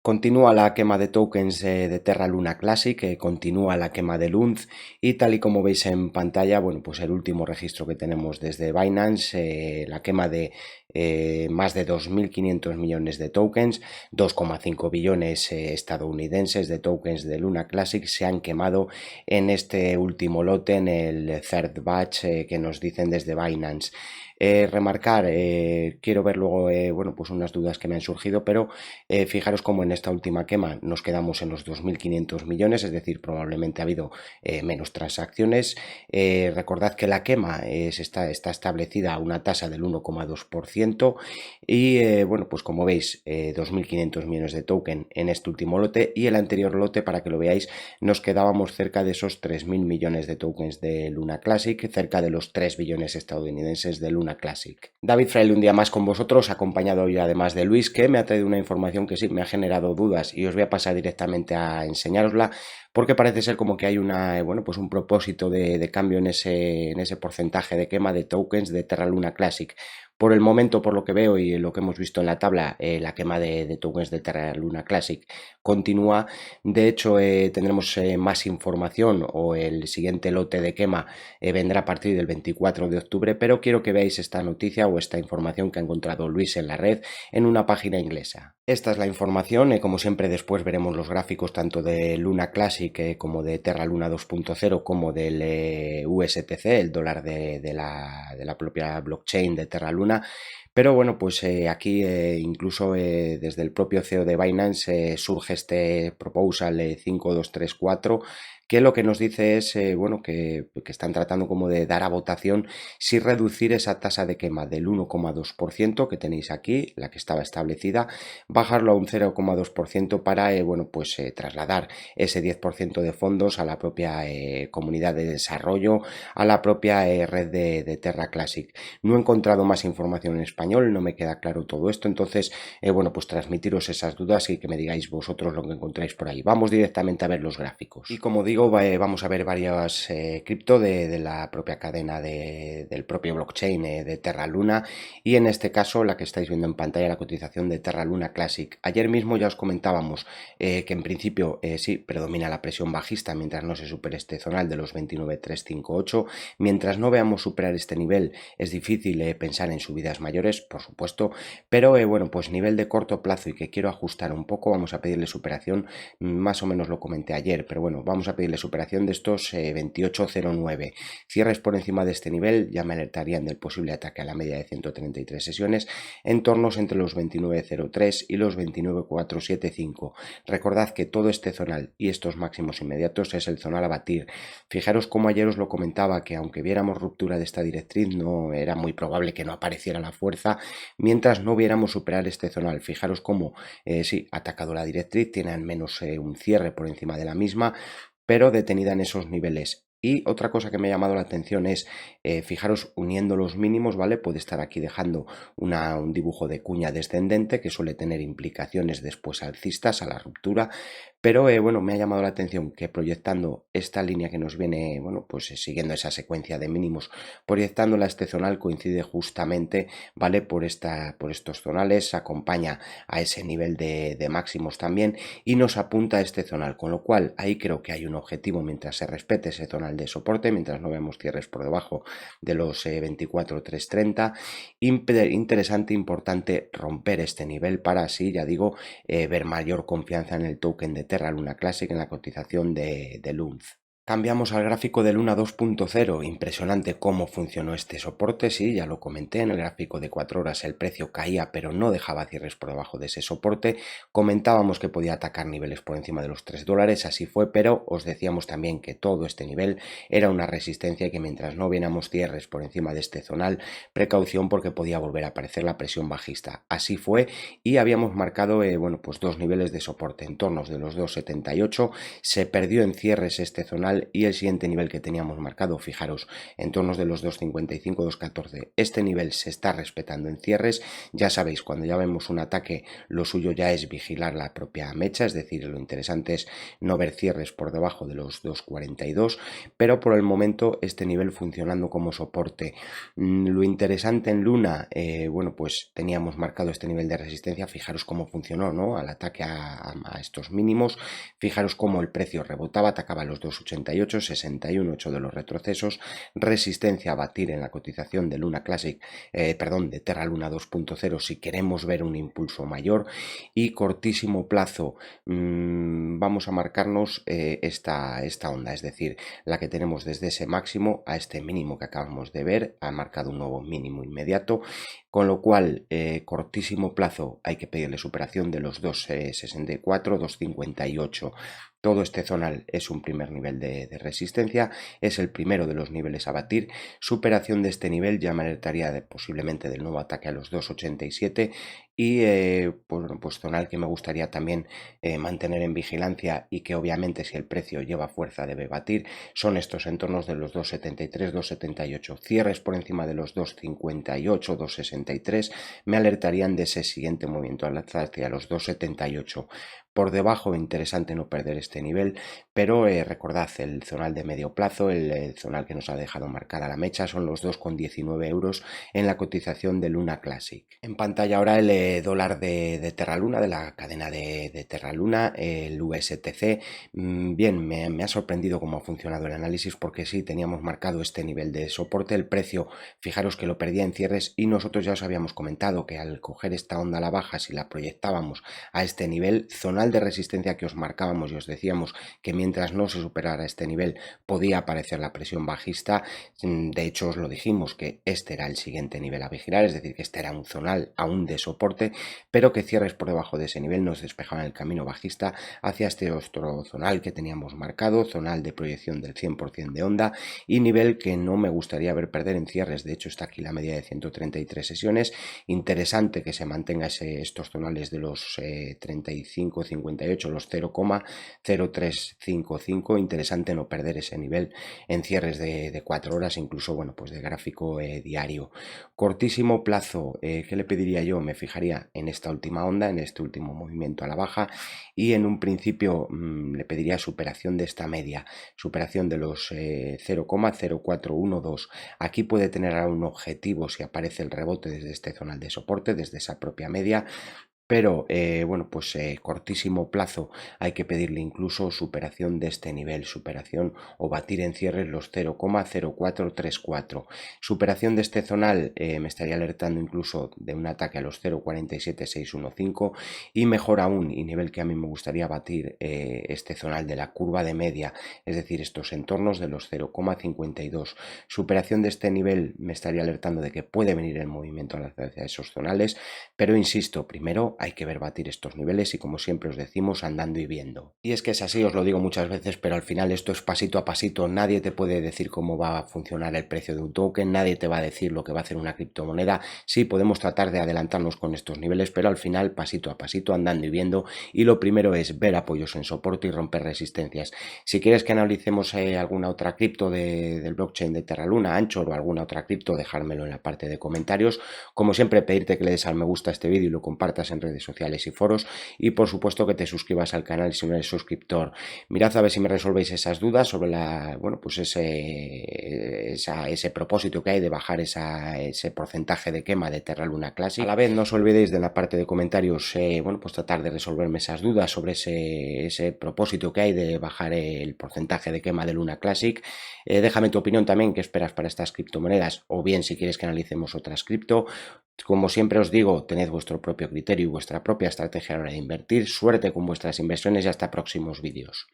Continúa la quema de tokens de Terra Luna Classic, continúa la quema de Lunz y tal y como veis en pantalla, bueno, pues el último registro que tenemos desde Binance, la quema de más de 2.500 millones de tokens, 2,5 billones estadounidenses de tokens de Luna Classic se han quemado en este último lote, en el third batch que nos dicen desde Binance. Remarcar, quiero ver luego, bueno, pues unas dudas que me han surgido, pero fijaros cómo en esta última quema nos quedamos en los 2.500 millones, es decir, probablemente ha habido menos transacciones. Recordad que la quema está establecida a una tasa del 1,2% y bueno, pues como veis, 2.500 millones de token en este último lote, y el anterior lote, para que lo veáis, nos quedábamos cerca de esos 3.000 millones de tokens de Luna Classic, cerca de los 3 billones estadounidenses de Luna Classic. David Fraile un día más con vosotros, acompañado hoy además de Luis, que me ha traído una información que sí me ha generado dudas y os voy a pasar directamente a enseñárosla, porque parece ser como que hay bueno, pues un propósito de cambio en ese porcentaje de quema de tokens de Terra Luna Classic. Por el momento, por lo que veo y lo que hemos visto en la tabla, la quema de tokens de Terra Luna Classic continúa. De hecho, tendremos más información, o el siguiente lote de quema vendrá a partir del 24 de octubre, pero quiero que veáis esta noticia o esta información que ha encontrado Luis en la red en una página inglesa. Esta es la información, como siempre después veremos los gráficos tanto de Luna Classic como de Terra Luna 2.0 como del USTC, el dólar de la propia blockchain de Terra Luna. Pero bueno, pues aquí incluso desde el propio CEO de Binance surge este proposal 5234, que lo que nos dice es bueno, que están tratando como de dar a votación si reducir esa tasa de quema del 1,2% que tenéis aquí, la que estaba establecida, bajarlo a un 0,2% para bueno, pues trasladar ese 10% de fondos a la propia comunidad de desarrollo, a la propia red de Terra Classic. No he encontrado más información en español, no me queda claro todo esto, entonces bueno, pues transmitiros esas dudas y que me digáis vosotros lo que encontráis por ahí. Vamos directamente a ver los gráficos. Y como digo, vamos a ver varias cripto de la propia cadena del propio blockchain de Terra Luna, y en este caso la que estáis viendo en pantalla, la cotización de Terra Luna Classic. Ayer mismo ya os comentábamos que en principio sí predomina la presión bajista mientras no se supere este zonal de los 29.358. Mientras no veamos superar este nivel es difícil pensar en subidas mayores, por supuesto, pero bueno, pues nivel de corto plazo y que quiero ajustar un poco, vamos a pedirle superación, más o menos lo comenté ayer, pero bueno, vamos a pedirle superación de estos 28.09. Cierres por encima de este nivel ya me alertarían del posible ataque a la media de 133 sesiones, entornos entre los 29.03 y los 29.475. Recordad que todo este zonal y estos máximos inmediatos es el zonal a batir. Fijaros como ayer os lo comentaba, que aunque viéramos ruptura de esta directriz, no era muy probable que no apareciera la fuerza mientras no viéramos superar este zonal. Fijaros cómo sí, ha atacado la directriz, tiene al menos un cierre por encima de la misma, pero detenida en esos niveles. Y otra cosa que me ha llamado la atención es, fijaros, uniendo los mínimos, ¿vale? Puede estar aquí dejando un dibujo de cuña descendente que suele tener implicaciones después alcistas a la ruptura, pero bueno, me ha llamado la atención que proyectando esta línea que nos viene, bueno, pues siguiendo esa secuencia de mínimos, proyectándola a este zonal, coincide justamente, ¿vale? Por estos zonales, acompaña a ese nivel de máximos también y nos apunta a este zonal, con lo cual ahí creo que hay un objetivo mientras se respete ese zonal de soporte, mientras no veamos cierres por debajo de los 24.330. Interesante, importante romper este nivel para así, ya digo, ver mayor confianza en el token de Terra Luna Classic, en la cotización de Lunz. Cambiamos al gráfico de Luna 2.0, impresionante cómo funcionó este soporte, sí, ya lo comenté, en el gráfico de 4 horas el precio caía pero no dejaba cierres por debajo de ese soporte, comentábamos que podía atacar niveles por encima de los $3, así fue, pero os decíamos también que todo este nivel era una resistencia y que mientras no viéramos cierres por encima de este zonal, precaución porque podía volver a aparecer la presión bajista, así fue, y habíamos marcado, bueno, pues dos niveles de soporte en torno de los 2.78, se perdió en cierres este zonal zonal y el siguiente nivel que teníamos marcado, fijaros, en torno de los 2.55, 2.14. Este nivel se está respetando en cierres. Ya sabéis, cuando ya vemos un ataque, lo suyo ya es vigilar la propia mecha, es decir, lo interesante es no ver cierres por debajo de los 2.42, pero por el momento este nivel funcionando como soporte. Lo interesante en Luna, bueno, pues teníamos marcado este nivel de resistencia, fijaros cómo funcionó, ¿no? Al ataque a estos mínimos, fijaros cómo el precio rebotaba, atacaba los 2.88, 61, 8 de los retrocesos, resistencia a batir en la cotización de Luna Classic, perdón, de Terra Luna 2.0 si queremos ver un impulso mayor, y cortísimo plazo, vamos a marcarnos esta onda, es decir, la que tenemos desde ese máximo a este mínimo que acabamos de ver, ha marcado un nuevo mínimo inmediato, con lo cual cortísimo plazo hay que pedirle superación de los 2.64, 2.58. Todo este zonal es un primer nivel de resistencia, es el primero de los niveles a batir. Superación de este nivel ya me alertaría posiblemente del nuevo ataque a los 2.87 y pues zonal que me gustaría también mantener en vigilancia y que obviamente si el precio lleva fuerza debe batir, son estos entornos de los 2.73, 2.78. Cierres por encima de los 2.58, 2.63 me alertarían de ese siguiente movimiento al alza hacia los 2.78. Por debajo, interesante no perder este nivel, pero recordad, el zonal de medio plazo, el zonal que nos ha dejado marcada la mecha, son los 2,19 euros en la cotización de Luna Classic. En pantalla ahora el dólar de Terra Luna, de la cadena de Terra Luna, el USTC. Bien, me ha sorprendido cómo ha funcionado el análisis, porque sí, teníamos marcado este nivel de soporte, el precio, fijaros que lo perdía en cierres y nosotros ya os habíamos comentado que al coger esta onda a la baja, si la proyectábamos a este nivel zonal de resistencia que os marcábamos y os decíamos que mientras no se superara este nivel podía aparecer la presión bajista, de hecho os lo dijimos que este era el siguiente nivel a vigilar, es decir que este era un zonal aún de soporte, pero que cierres por debajo de ese nivel nos despejaban el camino bajista hacia este otro zonal que teníamos marcado, zonal de proyección del 100% de onda y nivel que no me gustaría ver perder en cierres. De hecho está aquí la media de 133 sesiones, interesante que se mantenga estos zonales de los 35, 58, los 0,0355, interesante no perder ese nivel en cierres de 4 horas, incluso, bueno, pues de gráfico diario. Cortísimo plazo, ¿qué le pediría yo? Me fijaría en esta última onda, en este último movimiento a la baja y en un principio le pediría superación de esta media, superación de los 0,0412. Aquí puede tener ahora un objetivo si aparece el rebote desde este zonal de soporte, desde esa propia media, pero bueno, pues cortísimo plazo hay que pedirle incluso superación de este nivel, superación o batir en cierres los 0,0434. Superación de este zonal me estaría alertando incluso de un ataque a los 0,47615 y mejor aún, y nivel que a mí me gustaría batir, este zonal de la curva de media, es decir, estos entornos de los 0,52. Superación de este nivel me estaría alertando de que puede venir el movimiento hacia esos zonales, pero insisto, primero hay que ver batir estos niveles y como siempre os decimos, andando y viendo. Y es que es así, os lo digo muchas veces, pero al final esto es pasito a pasito, nadie te puede decir cómo va a funcionar el precio de un token, nadie te va a decir lo que va a hacer una criptomoneda. Sí, podemos tratar de adelantarnos con estos niveles, pero al final pasito a pasito, andando y viendo, y lo primero es ver apoyos en soporte y romper resistencias. Si quieres que analicemos alguna otra cripto del blockchain de Terra Luna, Anchor o alguna otra cripto, dejármelo en la parte de comentarios. Como siempre, pedirte que le des al me gusta a este vídeo y lo compartas en redes sociales y foros, y por supuesto que te suscribas al canal si no eres suscriptor. Mirad a ver si me resolvéis esas dudas sobre bueno, pues ese propósito que hay de bajar ese porcentaje de quema de Terra Luna Classic. A la vez no os olvidéis de en la parte de comentarios, bueno, pues tratar de resolverme esas dudas sobre ese propósito que hay de bajar el porcentaje de quema de Luna Classic. Déjame tu opinión también, qué esperas para estas criptomonedas, o bien si quieres que analicemos otras cripto. Como siempre os digo, tened vuestro propio criterio y vuestra propia estrategia a la hora de invertir. Suerte con vuestras inversiones y hasta próximos vídeos.